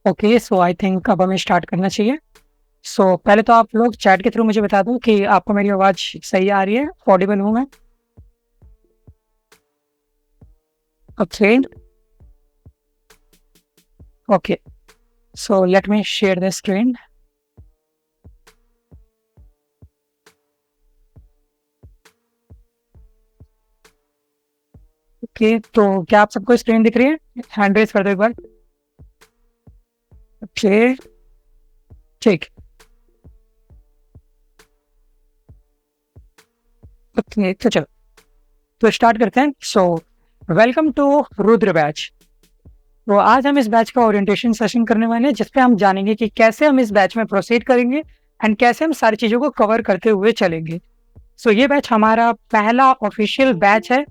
Okay, so I think अब हमें start करना चाहिए। सो पहले तो आप लोग चैट के थ्रू मुझे बता दो कि आपको मेरी आवाज़ सही आ रही है, ऑडिबल हूँ मैं? Okay, okay, so let me share the screen. Okay, तो क्या आप सबको स्क्रीन दिख रही है? हैंड रेज कर दो एक बार। ओके, ठीक। ओके, तो चलो तो स्टार्ट करते हैं। So welcome to Rudra batch. तो आज हम इस बैच का ओरिएंटेशन सेशन करने वाले हैं, जिसपे हम जानेंगे कि कैसे हम इस बैच में प्रोसीड करेंगे एंड कैसे हम सारी चीज़ों को कवर करते हुए चलेंगे। सो ये बैच हमारा पहला ऑफिशियल बैच है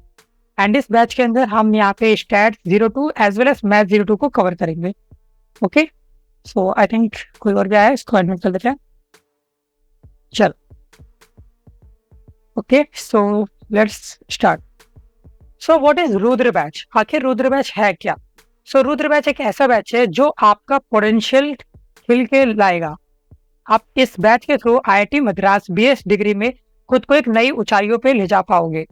एंड इस बैच के अंदर हम यहाँ पे stat 02 as well as math 02 को कवर करेंगे। ओके, सो आई थिंक कोई और भी आया है, इसको एडमिट कर देते हैं। चलो, okay, so let's start. So what is Rudra batch? आखिर रुद्र बैच है क्या? सो रुद्र बैच एक ऐसा बैच है जो आपका पोटेंशियल खिल के लाएगा। आप इस बैच के through IIT Madras BS degree में खुद को एक नई ऊंचाइयों पे ले जा पाओगे।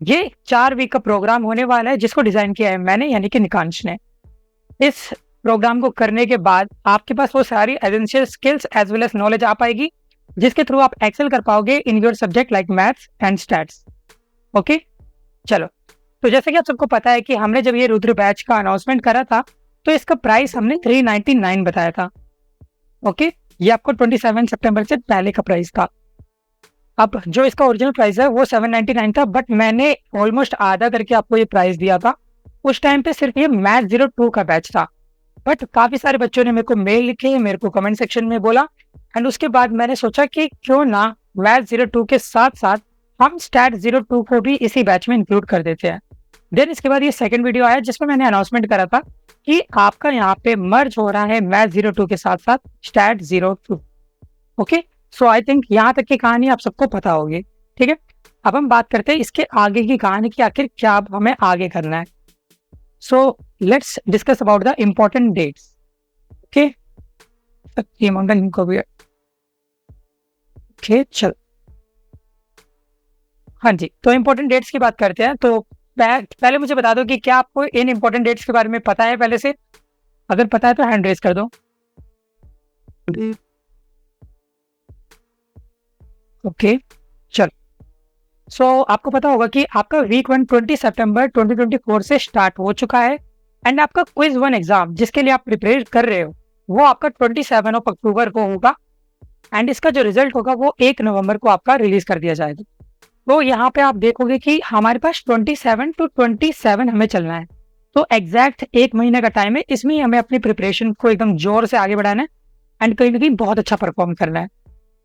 ये 4 वीक का प्रोग्राम होने वाला है, जिसको डिजाइन किया है मैंने यानी कि निकांश ने। इस प्रोग्राम को करने के बाद आपके पास वो सारी essential skills as well as knowledge आ पाएगी, जिसके थ्रू आप एक्सेल कर पाओगे in your subject like maths and stats. Okay, चलो, तो जैसे कि आप सबको पता है कि हमने जब ये रुद्र बैच का अनाउंसमेंट करा था तो इसका प्राइस हमने 399 बताया था। ओके, ये आपको 27 सितंबर से पहले का प्राइस था। अब जो इसका ओरिजिनल प्राइस है वो 799 था, बट मैंने ऑलमोस्ट आधा करके आपको ये प्राइस दिया था। उस टाइम पे सिर्फ ये मैथ 02 का बैच था, बट काफी सारे बच्चों ने मेरे को मेल लिखे, मेरे को कमेंट सेक्शन में बोला एंड उसके बाद मैंने सोचा कि क्यों ना मैथ 02 के साथ साथ हम स्टैट 02 को भी इसी बैच में इंक्लूड कर देते हैं। देन इसके बाद ये सेकंड वीडियो आया जिसमें मैंने अनाउंसमेंट करा था कि आपका यहाँ पे मर्ज हो रहा है मैथ 02 के साथ साथ stat 02। Okay, so I think यहाँ तक की कहानी आप सबको पता होगी। ठीक है, अब हम बात करते हैं इसके आगे की कहानी की, आखिर क्या अब हमें आगे करना है। So let's discuss about the important dates. Okay, ये मंगल इनको भी। ओके, चल, हाँ जी, तो इम्पोर्टेंट डेट्स की बात करते हैं। तो पहले मुझे बता दो कि क्या आपको इन इम्पोर्टेंट डेट्स के बारे में पता है पहले से? अगर पता है तो हैंड रेज कर दो। ओके, चलो, सो आपको पता होगा कि आपका वीक 1 20 सितंबर 2024 से स्टार्ट हो चुका है एंड आपका क्विज 1 एग्जाम जिसके लिए आप प्रिपेयर कर रहे हो वो आपका 27 ऑफ अक्टूबर को होगा एंड इसका जो रिजल्ट होगा वो 1 नवंबर को आपका रिलीज कर दिया जाएगा। तो यहाँ पे आप देखोगे कि हमारे पास 27 टू 27 हमें चलना है, तो एग्जैक्ट 1 महीने का टाइम है। इसमें हमें अपनी प्रिपरेशन को एकदम जोर से आगे बढ़ाना है एंड कहीं ना कहीं बहुत अच्छा परफॉर्म करना है।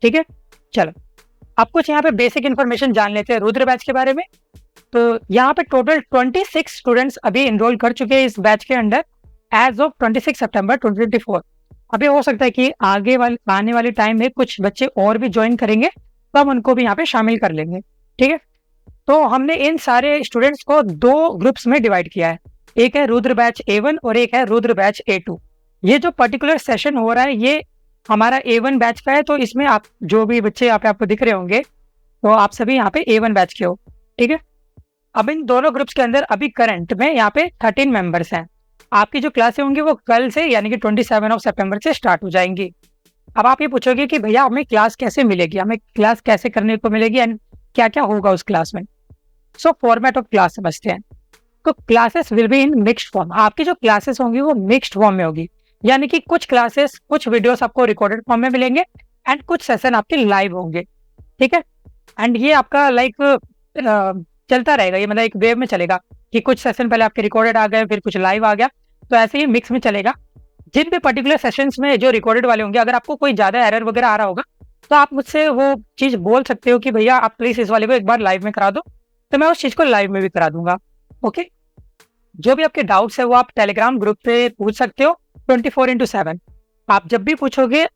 ठीक है, चलो, आप कुछ यहाँ पे बेसिक इन्फॉर्मेशन जान लेते हैं रुद्र बैच के बारे में। तो यहाँ पे टोटल 26 स्टूडेंट्स अभी इनरोल कर चुके हैं इस बैच के अंडर एज ऑफ 26 सितंबर 2024। अभी हो सकता है कि आने वाले टाइम में कुछ बच्चे और भी ज्वाइन करेंगे, तो हम उनको भी यहाँ पे शामिल कर लेंगे। ठीक है, तो हमने इन सारे स्टूडेंट्स को 2 ग्रुप्स में डिवाइड किया है, एक है रुद्र बैच A1 और एक है रुद्र बैच A2। ये जो पर्टिकुलर सेशन हो रहा है ये हमारा A1 बैच का है, तो इसमें आप जो भी बच्चे यहाँ पे आपको दिख रहे होंगे तो आप सभी यहाँ पे A1 बैच के हो। ठीक है, अब इन दोनों ग्रुप्स के अंदर अभी करंट में यहाँ पे 13 मेंबर्स हैं। आपकी जो क्लासें होंगी वो कल से यानी कि 27 ऑफ सितंबर से स्टार्ट हो जाएंगी। अब आप ये पूछोगे कि भैया हमें क्लास कैसे मिलेगी, हमें क्लास कैसे करने को मिलेगी एंड क्या क्या होगा उस क्लास में। सो फॉर्मेट ऑफ क्लास समझते हैं। तो classes will be in mixed form. आपकी जो क्लासेस होंगी वो मिक्स्ड फॉर्म में होगी, यानी कि कुछ क्लासेस कुछ वीडियोस आपको रिकॉर्डेड फॉर्म में मिलेंगे एंड कुछ सेशन आपके लाइव होंगे। ठीक है, एंड ये आपका चलता रहेगा, ये मतलब एक वेव में चलेगा कि कुछ सेशन पहले आपके रिकॉर्डेड आ गए फिर कुछ लाइव आ गया, तो ऐसे ही मिक्स में चलेगा। जिन भी पर्टिकुलर सेशंस में जो रिकॉर्डेड वाले होंगे अगर आपको कोई ज्यादा एरर वगैरह आ रहा होगा तो आप मुझसे वो चीज बोल सकते हो कि भैया आप प्लीज इस वाले को एक बार लाइव में करा दो, तो मैं उस चीज को लाइव में भी करा दूंगा। ओके, जो भी आपके डाउट्स है वो आप टेलीग्राम ग्रुप पे पूछ सकते हो 24/7। आप जब भी पूछोगे,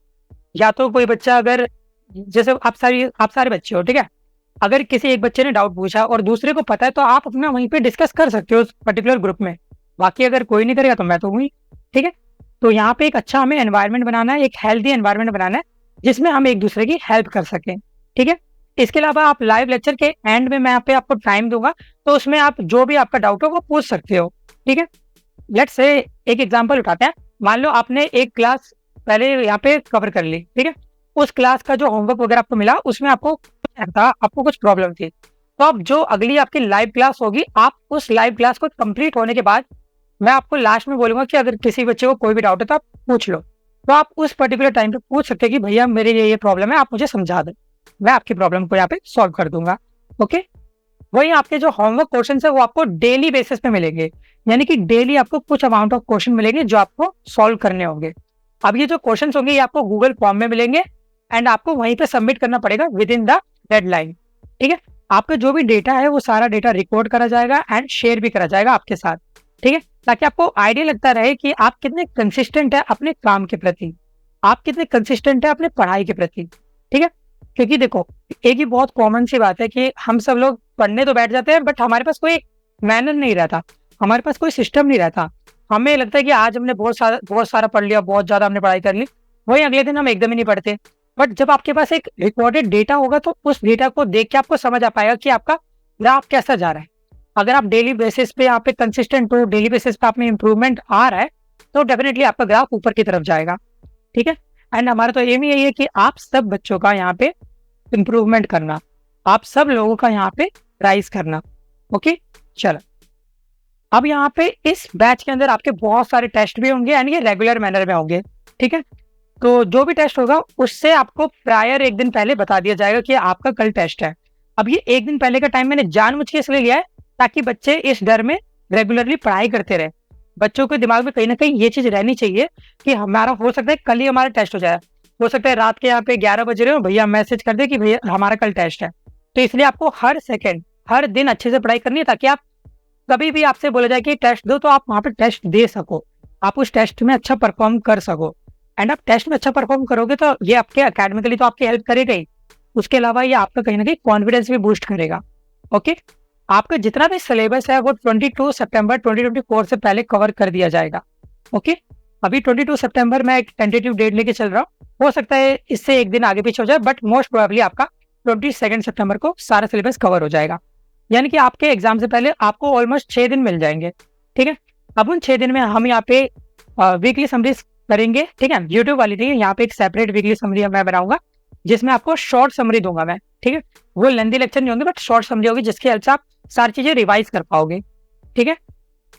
या तो कोई बच्चा अगर जैसे आप सारे बच्चे हो, ठीक है, अगर किसी एक बच्चे ने डाउट पूछा और दूसरे को पता है तो आप अपना वहीं पे डिस्कस कर सकते हो उस पर्टिकुलर ग्रुप में। बाकी अगर कोई नहीं करेगा तो मैं तो हूँ ही। ठीक है, तो यहाँ पे एक अच्छा हमें एनवायरनमेंट बनाना है, एक हेल्दी एनवायरनमेंट बनाना है जिसमें हम एक दूसरे की हेल्प कर सकें। ठीक है, इसके अलावा आप लाइव लेक्चर के एंड में मैं यहाँ पे आपको टाइम दूंगा, तो उसमें आप जो भी आपका डाउट हो वो पूछ सकते हो। ठीक है, लेट्स से एक एग्जांपल उठाते हैं। मान लो आपने एक क्लास पहले यहाँ पे कवर कर ली, ठीक है, उस क्लास का जो होमवर्क वगैरह आपको मिला उसमें आपको कुछ प्रॉब्लम थी, तो अब जो अगली आपकी लाइव क्लास होगी, आप उस लाइव क्लास को कंप्लीट होने के बाद मैं आपको लास्ट में बोलूंगा कि अगर किसी बच्चे को कोई भी डाउट है तो आप पूछ लो। तो आप उस पर्टिकुलर टाइम पे पूछ सकते हैं कि भैया मेरे ये प्रॉब्लम है, आप मुझे समझा दें, मैं आपकी प्रॉब्लम को यहाँ पे सॉल्व कर दूंगा। ओके, वही आपके जो होमवर्क क्वेश्चन है वो आपको डेली बेसिस पे मिलेंगे, यानी कि डेली आपको कुछ अमाउंट ऑफ क्वेश्चन मिलेंगे जो आपको सॉल्व करने होंगे। अब ये जो क्वेश्चन होंगे ये आपको गूगल फॉर्म में मिलेंगे एंड आपको वहीं पे सबमिट करना पड़ेगा विद इन द डेडलाइन। ठीक है, आपका जो भी डेटा है वो सारा डेटा रिकॉर्ड करा जाएगा एंड शेयर भी करा जाएगा आपके साथ। ठीक है, ताकि आपको आइडिया लगता रहे कि आप कितने कंसिस्टेंट है अपने काम के प्रति, आप कितने कंसिस्टेंट है अपने पढ़ाई के प्रति। ठीक है, क्योंकि देखो एक ही बहुत कॉमन सी बात है कि हम सब लोग पढ़ने तो बैठ जाते हैं बट हमारे पास कोई मैनर नहीं रहता, हमारे पास कोई सिस्टम नहीं रहता। हमें लगता है कि आज हमने बहुत सारा पढ़ लिया, बहुत ज्यादा हमने पढ़ाई कर ली, वही अगले दिन हम एकदम ही नहीं पढ़ते। बट जब आपके पास एक रिकॉर्डेड डेटा होगा तो उस डेटा को देख के आपको समझ आ पाएगा कि आपका ग्राफ कैसा जा रहा है। अगर आप डेली बेसिस पे यहाँ पे कंसिस्टेंट हो, डेली बेसिस पे आप में इंप्रूवमेंट आ रहा है, तो डेफिनेटली आपका ग्राफ ऊपर की तरफ जाएगा। ठीक है, एंड हमारा तो एम यही है कि आप सब बच्चों का यहाँ पे इंप्रूवमेंट करना, आप सब लोगों का यहाँ पे राइज करना। ओके, चलो अब यहाँ पे इस बैच के अंदर आपके बहुत सारे टेस्ट भी होंगे एंड ये रेगुलर मैनर में होंगे। ठीक है, तो जो भी टेस्ट होगा उससे आपको प्रायर एक दिन पहले बता दिया जाएगा कि आपका कल टेस्ट है। अब ये एक दिन पहले का टाइम मैंने जानबूझ के इसलिए लिया है ताकि बच्चे इस डर में रेगुलरली पढ़ाई करते रहे। बच्चों के दिमाग में कहीं ना कहीं ये चीज रहनी चाहिए कि हमारा हो सकता है कल ही हमारा टेस्ट हो जाए, हो सकता है रात के यहाँ पे 11 बज रहे हो भैया मैसेज कर दे कि भैया हमारा कल टेस्ट है। तो इसलिए आपको हर सेकेंड हर दिन अच्छे से पढ़ाई करनी है ताकि आप कभी भी आपसे बोला जाए कि टेस्ट दो तो आप वहां पे टेस्ट दे सको, आप उस टेस्ट में अच्छा परफॉर्म कर सको। एंड आप टेस्ट में अच्छा परफॉर्म करोगे तो ये आपके अकेडमिकली तो आपकी हेल्प करेगा ही, उसके अलावा ये आपका कहीं ना कहीं कॉन्फिडेंस भी बूस्ट करेगा। ओके, आपका जितना भी सिलेबस है वो 22 सितंबर 2024 से पहले कवर कर दिया जाएगा। ओके, अभी 22 सितंबर में एक टेंटेटिव डेट लेके चल रहा हूँ, हो सकता है इससे एक दिन आगे पीछे हो जाए बट मोस्ट प्रोबेबली आपका 22 सितंबर को सारा सिलेबस कवर हो जाएगा, यानी कि आपके एग्जाम से पहले आपको ऑलमोस्ट 6 दिन मिल जाएंगे। ठीक है, अब उन 6 दिन में हम यहाँ पे वीकली समरीज करेंगे। ठीक है, यूट्यूब वाली नहीं, यहाँ पे एक सेपरेट वीकली समरी मैं बनाऊंगा जिसमें आपको शॉर्ट समरी दूंगा मैं। ठीक है, वो लेंथी लेक्चर नहीं होंगे बट शॉर्ट समरी होगी जिसकी हेल्प से आप सारी चीजें रिवाइज कर पाओगे। ठीक है,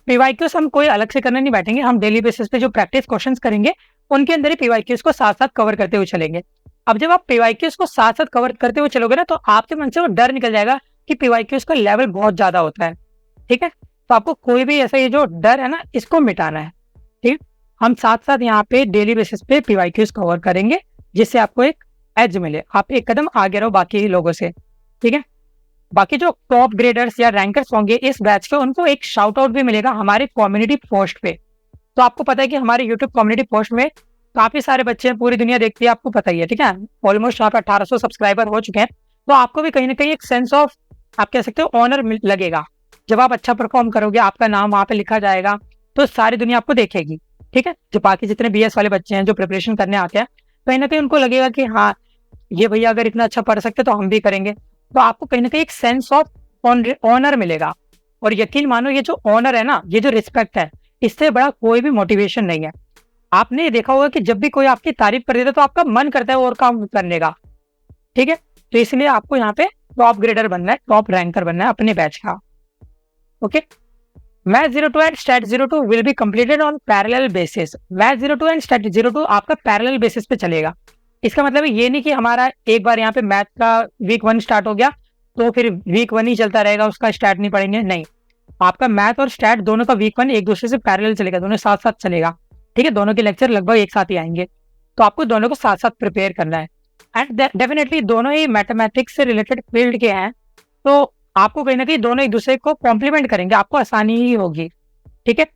पीवाईक्यूज हम कोई अलग से करने नहीं बैठेंगे, हम डेली बेसिस पे जो प्रैक्टिस क्वेश्चंस करेंगे उनके अंदर ही पीवाईक्यूज को साथ साथ कवर करते हुए चलेंगे। अब जब आप पीवाईक्यूज को साथ साथ कवर करते हुए चलोगे ना तो आपके मन से वो डर निकल जाएगा कि पीवाईक्यूज का लेवल बहुत ज्यादा होता है। ठीक है, तो आपको कोई भी ऐसा ये जो डर है ना इसको मिटाना है। ठीक, हम साथ साथ यहाँ पे डेली बेसिस पे पीवाईक्यूज कवर करेंगे जिससे आपको एक एज मिले, आप एक कदम आगे रहो बाकी लोगों से। ठीक है, बाकी जो टॉप ग्रेडर्स या रैंकर्स होंगे इस बैच के उनको एक शाउट आउट भी मिलेगा हमारे कम्युनिटी पोस्ट पे। तो आपको पता है कि हमारे यूट्यूब कम्युनिटी पोस्ट में काफी सारे बच्चे हैं, पूरी दुनिया देखती है, आपको पता ही है। ठीक है, ऑलमोस्ट यहाँ पे 1800 सब्सक्राइबर हो चुके हैं, तो आपको भी कहीं ना कहीं एक सेंस ऑफ आप कह सकते हो ऑनर लगेगा। जब आप अच्छा परफॉर्म करोगे आपका नाम वहां पे लिखा जाएगा तो सारी दुनिया आपको देखेगी। ठीक है, जो बाकी जितने बीएस वाले बच्चे हैं जो प्रिपरेशन करने आते हैं कहीं ना कहीं उनको लगेगा कि हाँ ये भैया अगर इतना अच्छा पढ़ सकते तो हम भी करेंगे, तो आपको कहीं ना कहीं एक सेंस ऑफ ऑनर मिलेगा। और यकीन मानो ये जो ऑनर है ना, ये जो रिस्पेक्ट है, इससे बड़ा कोई भी मोटिवेशन नहीं है। आपने ये देखा होगा कि जब भी कोई आपकी तारीफ कर देता है तो आपका मन करता है और काम करने का। ठीक है, तो इसलिए आपको यहाँ पे टॉप ग्रेडर बनना है, टॉप रैंकर बनना है अपने बैच का। Okay, math 02 and stat 02 will be completed on parallel basis. Math 02 and stat 02 आपका पैरेलल बेसिस पे चलेगा। इसका मतलब है ये नहीं कि हमारा एक बार यहाँ पे मैथ का वीक 1 स्टार्ट हो गया तो फिर वीक 1 ही चलता रहेगा, उसका स्टार्ट नहीं पढ़ेंगे, नहीं। आपका मैथ और स्टैट दोनों का वीक 1 एक दूसरे से पैरेलल चलेगा, दोनों साथ साथ चलेगा। ठीक है, दोनों के लेक्चर लगभग एक साथ ही आएंगे, तो आपको दोनों को साथ साथ प्रिपेयर करना है। एंड डेफिनेटली दोनों ही मैथमेटिक्स से रिलेटेड फील्ड के हैं, तो आपको कहीं ना कहीं दोनों एक दूसरे को कॉम्प्लीमेंट करेंगे, आपको आसानी ही होगी। ठीक है,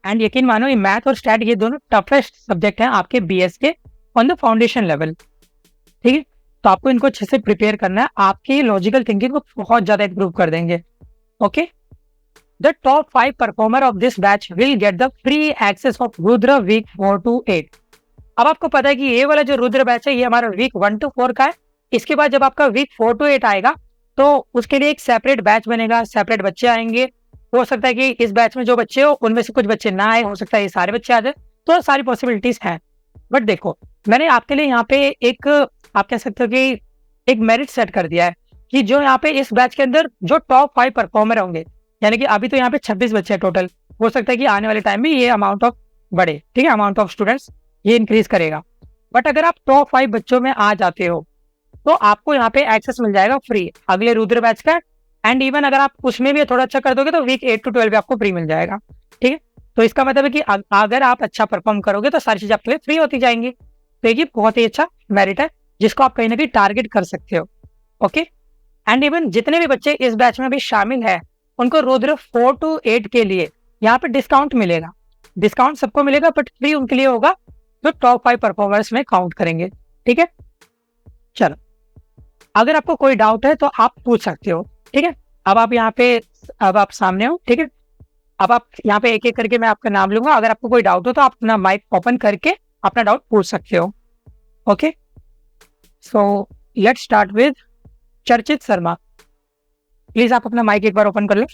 एंड यकीन मानो ये मैथ और स्टैट ये दोनों टफेस्ट सब्जेक्ट हैं आपके बीएस के ऑन द फाउंडेशन लेवल। ठीक है, तो आपको इनको अच्छे से प्रिपेयर करना है, आपकी लॉजिकल थिंकिंग को बहुत ज्यादा इंप्रूव कर देंगे। Okay, the top 5 performer of this batch will get the free access of Rudra week 4 to 8। अब आपको पता है कि ये वाला जो रुद्र बैच है ये हमारा वीक 1 to 4 का है। इसके बाद जब आपका वीक 4 to 8 आएगा तो उसके लिए एक सेपरेट बैच बनेगा, सेपरेट बच्चे आएंगे। हो सकता है कि इस बैच में जो बच्चे हो उनमें से कुछ बच्चे ना आए, हो सकता है ये सारे बच्चे आ जाए, तो सारी पॉसिबिलिटीज हैं। बट देखो, मैंने आपके लिए यहाँ पे एक, आप कह सकते हो कि एक मेरिट सेट कर दिया है कि जो यहाँ पे इस बैच के अंदर जो टॉप 5 परफॉर्मर होंगे, यानी कि अभी तो यहाँ पे 26 बच्चे हैं टोटल, हो सकता है कि आने वाले टाइम में ये अमाउंट ऑफ बढ़े, ठीक है, अमाउंट ऑफ स्टूडेंट्स ये इंक्रीज करेगा। बट अगर आप टॉप 5 बच्चों में आ जाते हो तो आपको यहाँ पे एक्सेस मिल जाएगा फ्री अगले रुद्र बैच का। एंड इवन अगर आप उसमें भी थोड़ा अच्छा कर दोगे तो वीक 8 to 12 भी आपको फ्री मिल जाएगा, ठीक है। तो इसका मतलब है कि अगर आप अच्छा परफॉर्म करोगे तो सारी चीजें आपके लिए फ्री होती जाएंगी। तो ये बहुत ही अच्छा मेरिट है जिसको आप कहीं ना कहीं टारगेट कर सकते हो, ओके। एंड इवन जितने भी बच्चे इस बैच में भी शामिल है उनको रुद्र 4 to 8 के लिए यहाँ पे डिस्काउंट मिलेगा। डिस्काउंट सबको मिलेगा बट फ्री उनके लिए होगा जो टॉप 5 परफॉर्मर्स में काउंट करेंगे, ठीक है। चलो, अगर आपको कोई डाउट है तो आप पूछ सकते हो, ठीक है। अब आप यहाँ पे, अब आप सामने हो, ठीक है। अब आप यहाँ पे एक एक करके मैं आपका नाम लूंगा, अगर आपको कोई डाउट हो तो आप अपना माइक ओपन करके अपना डाउट पूछ सकते हो, okay. So let's start with चर्चित शर्मा। प्लीज आप अपना माइक एक बार ओपन कर लो।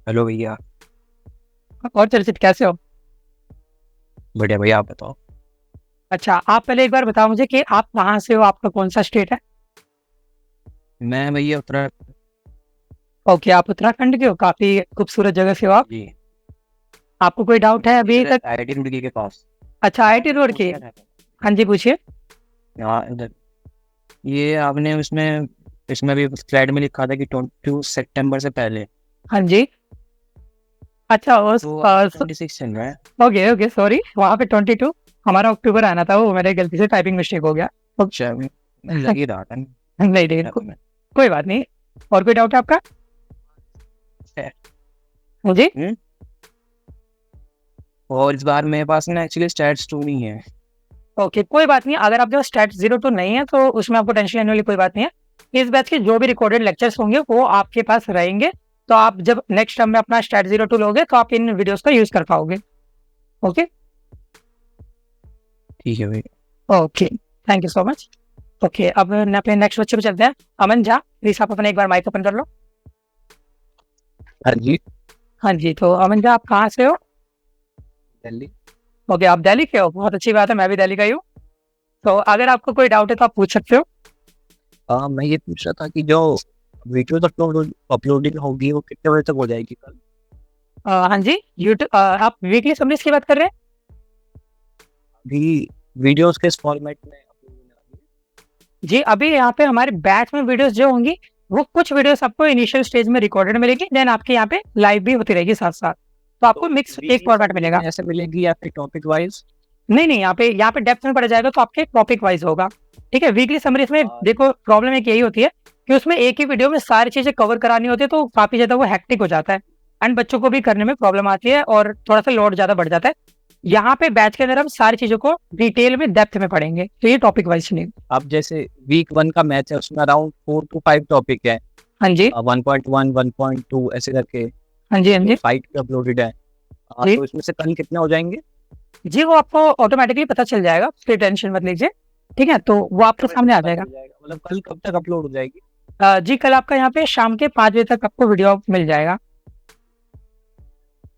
हेलो भैया। और चर्चित कैसे हो? बढ़िया भैया, आप बताओ। अच्छा, आप पहले एक बार बताओ मुझे कि आप कहाँ से हो, आपका कौन सा स्टेट है? मैं भैया उत्तराखंड। ओके, आप उत्तराखंड के हो, काफी खूबसूरत जगह से हो आप। जी। आपको कोई डाउट है अभी तक? IIT रुड़की के पास। अच्छा, IIT रोड की। हाँ जी, पूछिए। यहाँ इधर ये आपने उसमें इसमें भी स्लाइड में लिखा था कि 22 सितंबर से पहले। हाँ जी। अच्छा, तो 26 चल रहा है। ओके ओके, सॉरी, वहाँ पे 22, हमारा अक्टूबर आना था, वो मेरे गलती से टाइपिंग मिस्टेक हो गया। अच्छा, मैं लग ही रहा था। नहीं नहीं, कोई बात नहीं। और कोई डाउट है आपका? जी। और इस बार मेरे पास ना एक्चुअली स्टैट्स 2 नहीं है। ओके, कोई बात नहीं, अगर आपके पास स्टैट 02 नहीं है तो उसमें आपको टेंशन लेने वाली कोई बात नहीं है। इस बैच के जो भी रिकॉर्डेड लेक्चर्स होंगे वो आपके पास रहेंगे, तो आप जब नेक्स्ट टर्म में अपना स्टैट 02 लोगे तो आप इन वीडियोस का यूज कर पाओगे, ओके। ठीक है भैया। Okay, thank you so much. Okay, अब अपने नेक्स्ट बच्चे पे चलते हैं। अमन झा, प्लीज आप अपना एक बार माइक ओपन कर लो। हाँ जी। हाँ जी, तो अमन झा आप कहाँ से हो? दिल्ली। ओके, आप दिल्ली के हो, बहुत अच्छी बात है, मैं भी दिल्ली का ही हूँ। तो अगर आपको कोई डाउट है तो आप पूछ सकते हो। मैं ये पूछ रहा था कि जो वीडियो अपलोडिंग होगी वो कितने बजे तक हो जाएगी कल? हाँ जी, यूट्यूब, आप वीकली समरीज की बात कर रहे हैं? भी वीडियोस के फॉर्मेट में जी, अभी यहाँ पे हमारे बैच में वीडियोस जो होंगी वो कुछ वीडियोस आपको इनिशियल स्टेज में रिकॉर्डेड मिलेगी, देन आपके यहाँ पे लाइव भी होती रहेगी साथ साथ, तो आपको मिक्स एक फॉर्मेट मिलेगा। ऐसे मिलेगी या फिर टॉपिक वाइज? नहीं नहीं, यहाँ पे डेप्थ में पढ़ा जाएगा तो आपके टॉपिक वाइज होगा, ठीक है। वीकली समरीज में देखो प्रॉब्लम एक यही होती है कि उसमें एक ही वीडियो में सारी चीजें कवर करानी होती है, तो काफी ज्यादा वो हेक्टिक हो जाता है एंड बच्चों को भी करने में प्रॉब्लम आती है और थोड़ा सा लोड ज्यादा बढ़ जाता है। यहाँ पे बैच के अंदर हम सारी चीजों को डिटेल में डेप्थ में पढ़ेंगे, तो ये टॉपिक वाइज नहीं। अब जैसे वीक 1 का मैच है उसमें अराउंड 4 to 5 टॉपिक है। हाँ जी, 1.1 1.2 ऐसे करके। हाँ जी, हाँ जी, 5 अपलोडेड है। तो इसमें से कल कितने हो जाएंगे? जी वो आपको ऑटोमेटिकली पता चल जाएगा, कोई टेंशन मत लीजिए, ठीक है। तो वो आपके सामने आ जाएगा। मतलब कल कब तक अपलोड हो जाएगी? जी, कल आपका यहाँ पे शाम के 5 बजे तक आपको वीडियो मिल जाएगा,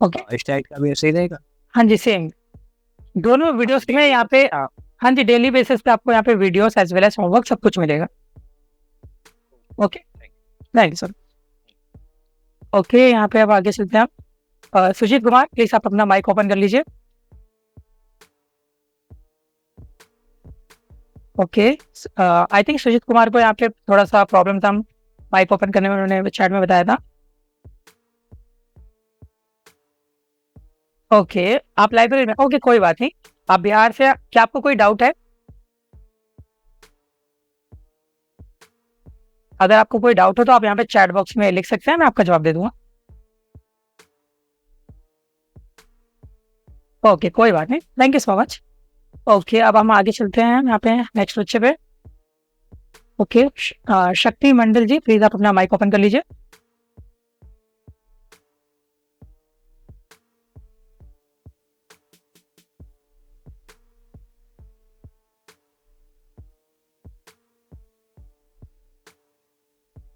ओके। स्टाइल का भी ऐसे ही रहेगा? हाँ जी, सेम दोनों वीडियोस में यहाँ पे, हाँ जी, डेली बेसिस पे आपको यहाँ पे videos as well as homework सब कुछ मिलेगा, okay. Thank you sir. Okay, यहाँ पे अब आगे चलते हैं आप। सुजीत कुमार, प्लीज आप अपना माइक ओपन कर लीजिए। Okay, I think Sujit Kumar को यहाँ पे थोड़ा सा प्रॉब्लम था माइक ओपन करने में, उन्होंने चैट में बताया था। ओके, आप लाइब्रेरी में, ओके कोई बात नहीं। आप बिहार से, क्या आपको कोई डाउट है? अगर आपको कोई डाउट हो तो आप यहाँ पे चैट बॉक्स में लिख सकते हैं, मैं आपका जवाब दे दूंगा। ओके, कोई बात नहीं, thank you so much. Okay, अब हम आगे चलते हैं यहाँ पे नेक्स्ट बच्चे पे। ओके, शक्ति मंडल जी, प्लीज आप अपना माइक ओपन कर लीजिए।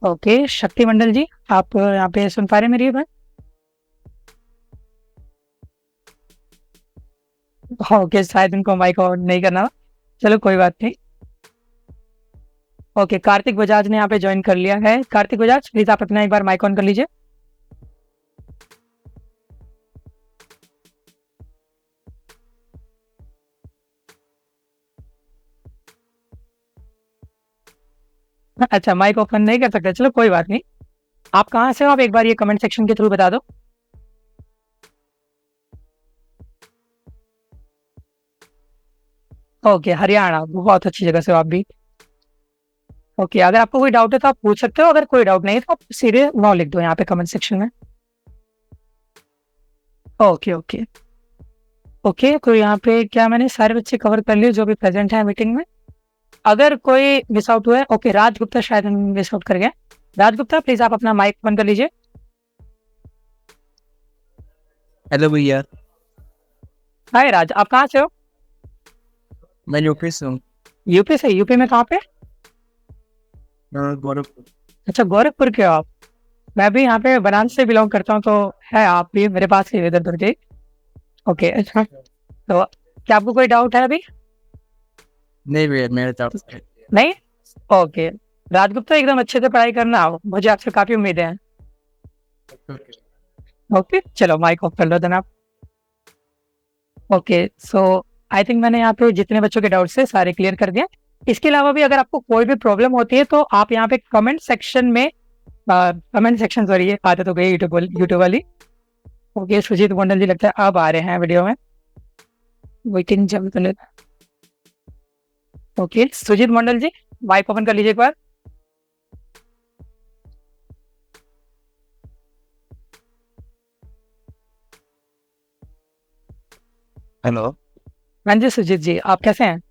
ओके, शक्ति मंडल जी, आप यहाँ पे सुन पा रहे हैं मेरी बात? ओके, शायद इनको माइक ऑन नहीं करना। चलो कोई बात नहीं। ओके, कार्तिक बजाज ने यहाँ पे ज्वाइन कर लिया है। कार्तिक बजाज, प्लीज आप अपना एक बार माइक ऑन कर लीजिए। अच्छा, माइक ओपन नहीं कर सकते, चलो कोई बात नहीं। आप कहाँ से हो, आप एक बार ये कमेंट सेक्शन के थ्रू बता दो। ओके, हरियाणा, बहुत अच्छी जगह से हो आप भी। ओके, अगर आपको कोई डाउट है तो आप पूछ सकते हो, अगर कोई डाउट नहीं है तो आप सीधे नो लिख दो यहाँ पे कमेंट सेक्शन में। ओके ओके ओके, तो यहाँ पे क्या मैंने सारे बच्चे कवर कर लिए जो भी प्रेजेंट है मीटिंग में? अगर कोई मिस आउट हुआ है, ओके, राज गुप्ता शायद मिस आउट कर गया। राज गुप्ता, प्लीज आप अपना माइक बंद कर लीजिए। हेलो भैया, हाय राज, आप कहाँ से हो? मैं यूपी से हूँ। यूपी से? यूपी में कहाँ पे? गोरखपुर। अच्छा, गोरखपुर के हो आप। मैं भी यहाँ पे बनारस से बिलोंग करता हूँ, तो है आप भी मेरे पास ही इधर उधर के। ओके, अच्छा, तो क्या आपको कोई डाउट है अभी? नहीं भैया, मेरे तरफ से नहीं? ओके, राजगुप्ता एकदम अच्छे से पढ़ाई करना, मुझे आपसे काफी उम्मीद है। ओके, चलो माइक ऑफ कर लो देन आप। ओके, सो आई थिंक मैंने यहाँ पे जितने बच्चों के डाउट्स थे सारे क्लियर कर दिए। इसके अलावा भी अगर आपको कोई भी प्रॉब्लम होती है तो आप यहाँ पे कमेंट सेक्शन में सॉरी, ये आदत हो गई यूट्यूब वाली। ओके, सुजीत मंडल जी लगता है अब आ रहे हैं वीडियो में। वेटिंग जब ओके, सुजीत मंडल जी, माइक ओपन कर लीजिए एक बार। हेलो। हाँ जी सुजीत जी, आप कैसे हैं?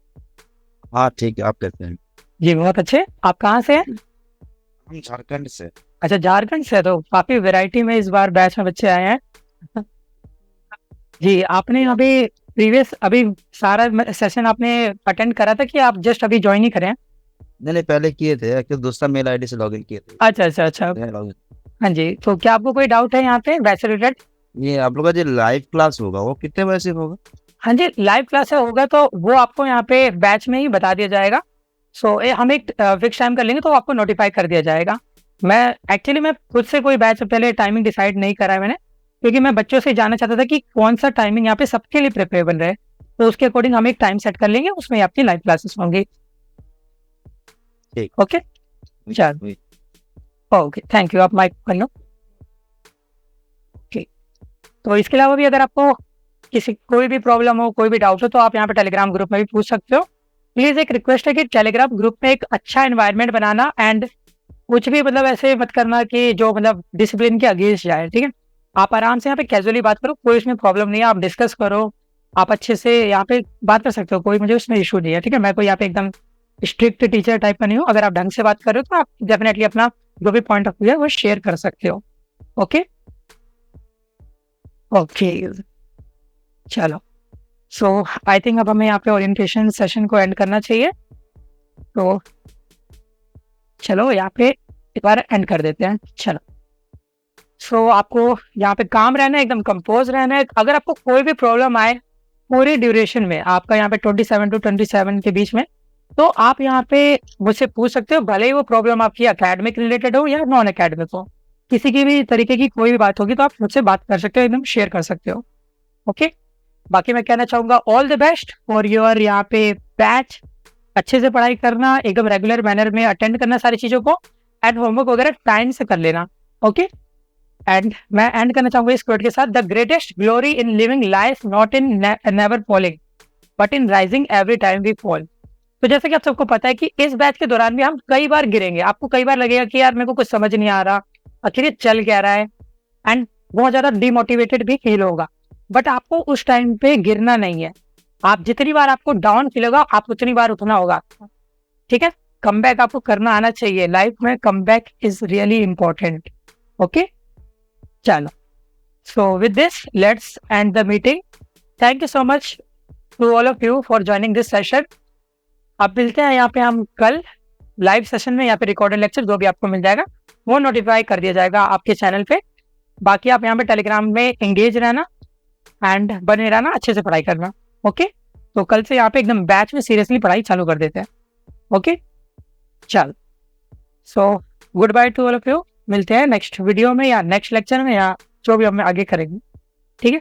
हाँ ठीक है, आप कैसे हैं? जी बहुत अच्छे। आप कहाँ से हैं? हम झारखंड से। अच्छा, झारखंड से, तो काफी वैरायटी में इस बार बैच में बच्चे आए हैं। जी, आपने अभी प्रीवियस अभी सारा सेशन आपने अटेंड करा था कि आप जस्ट अभी ज्वाइन ही करें? नहीं, पहले किए थे, एक्चुअली दूसरा मेल आईडी से लॉगिन किए थे। अच्छा अच्छा अच्छा, लॉगिन। हाँ जी, तो क्या आपको कोई डाउट है यहाँ पे बैच से रिलेटेड? ये आप लोग का जो लाइव क्लास होगा वो कितने बजे से होगा? हाँ जी, लाइव क्लास होगा तो वो आपको यहाँ पे बैच में ही बता दिया जाएगा। सो हम एक फिक्स टाइम कर लेंगे तो आपको नोटिफाई कर दिया जाएगा। मैं खुद से कोई बैच से पहले टाइमिंग डिसाइड नहीं करा है मैंने, क्योंकि मैं बच्चों से जानना चाहता था कि कौन सा टाइमिंग यहाँ पे सबके लिए प्रेफरेबल रहे। तो उसके अकॉर्डिंग हम एक टाइम सेट कर लेंगे, उसमें आपकी लाइव क्लासेस होंगी। ठीक। ओके, चलो, ओके, थैंक यू। आप माइक कर लो। ओके, तो इसके अलावा भी अगर आपको किसी कोई भी प्रॉब्लम हो, कोई भी डाउट हो, तो आप यहाँ पे टेलीग्राम ग्रुप में भी पूछ सकते हो। प्लीज एक रिक्वेस्ट है कि टेलीग्राम ग्रुप में एक अच्छा एनवायरनमेंट बनाना, एंड कुछ भी मतलब ऐसे मत करना कि जो मतलब डिसिप्लिन के अगेंस्ट जाए, ठीक है? आप आराम से यहाँ पे कैजुअली बात करो, कोई इसमें प्रॉब्लम नहीं है, आप डिस्कस करो, आप अच्छे से यहाँ पे बात कर सकते हो, कोई मुझे उसमें इशू नहीं है, ठीक है? मैं कोई यहाँ पे एकदम स्ट्रिक्ट टीचर टाइप का नहीं हूँ। अगर आप ढंग से बात कर रहे हो तो आप डेफिनेटली अपना जो भी पॉइंट ऑफ व्यू है वो शेयर कर सकते हो। ओके ओके, चलो, सो आई थिंक अब हमें यहाँ पे ओरिएंटेशन सेशन को एंड करना चाहिए, तो चलो यहाँ पे एक बार एंड कर देते हैं। चलो, सो आपको यहाँ पे काम रहना है, एकदम कंपोज रहना है। अगर आपको कोई भी प्रॉब्लम आए पूरी ड्यूरेशन में, आपका यहाँ पे 27 to 27 के बीच में, तो आप यहाँ पे मुझसे पूछ सकते हो, भले ही वो प्रॉब्लम आपकी एकेडमिक रिलेटेड हो या नॉन एकेडमिक हो। किसी की भी तरीके की कोई भी बात होगी तो आप मुझसे बात कर सकते हो, एकदम शेयर कर सकते हो। ओके, बाकी मैं कहना चाहूंगा all the best for your यहाँ पे बैच। अच्छे से पढ़ाई करना, एकदम रेगुलर मैनर में अटेंड करना सारी चीजों को, एंड होमवर्क वगैरह टाइम से कर लेना। ओके, एंड मैं एंड करना चाहूंगा इस कोट के साथ, the greatest glory in living life not in never falling but in rising every time we fall. तो जैसे कि आप सबको पता है कि इस बैच के दौरान भी हम कई बार गिरेंगे, आपको कई बार लगेगा कि यार मेरे को कुछ समझ नहीं आ रहा, आखिर ये चल क्या रहा है, एंड बहुत ज्यादा डिमोटिवेटेड भी फील होगा। बट आपको उस टाइम पे गिरना नहीं है। आप जितनी बार आपको डाउन फील होगा, आप उतनी बार उठना होगा, ठीक है? कमबैक आपको करना आना चाहिए लाइफ में, comeback is really important. Okay, चलो, so with this let's end the meeting. Thank you so much to all of you for joining this session. अब मिलते हैं यहाँ पे हम कल लाइव सेशन में या फिर रिकॉर्डेड लेक्चर जो भी आपको मिल जाएगा वो नोटिफाई कर दिया जाएगा आपके चैनल पे। बाकी आप यहाँ पे टेलीग्राम में एंगेज रहना एंड बने रहना, अच्छे से पढ़ाई करना। ओके, तो कल से यहाँ पे एकदम बैच में सीरियसली पढ़ाई चालू कर देते हैं। ओके, चल, so good by two all of you. मिलते हैं नेक्स्ट वीडियो में या नेक्स्ट लेक्चर में या जो भी हम आगे करेंगे। ठीक है।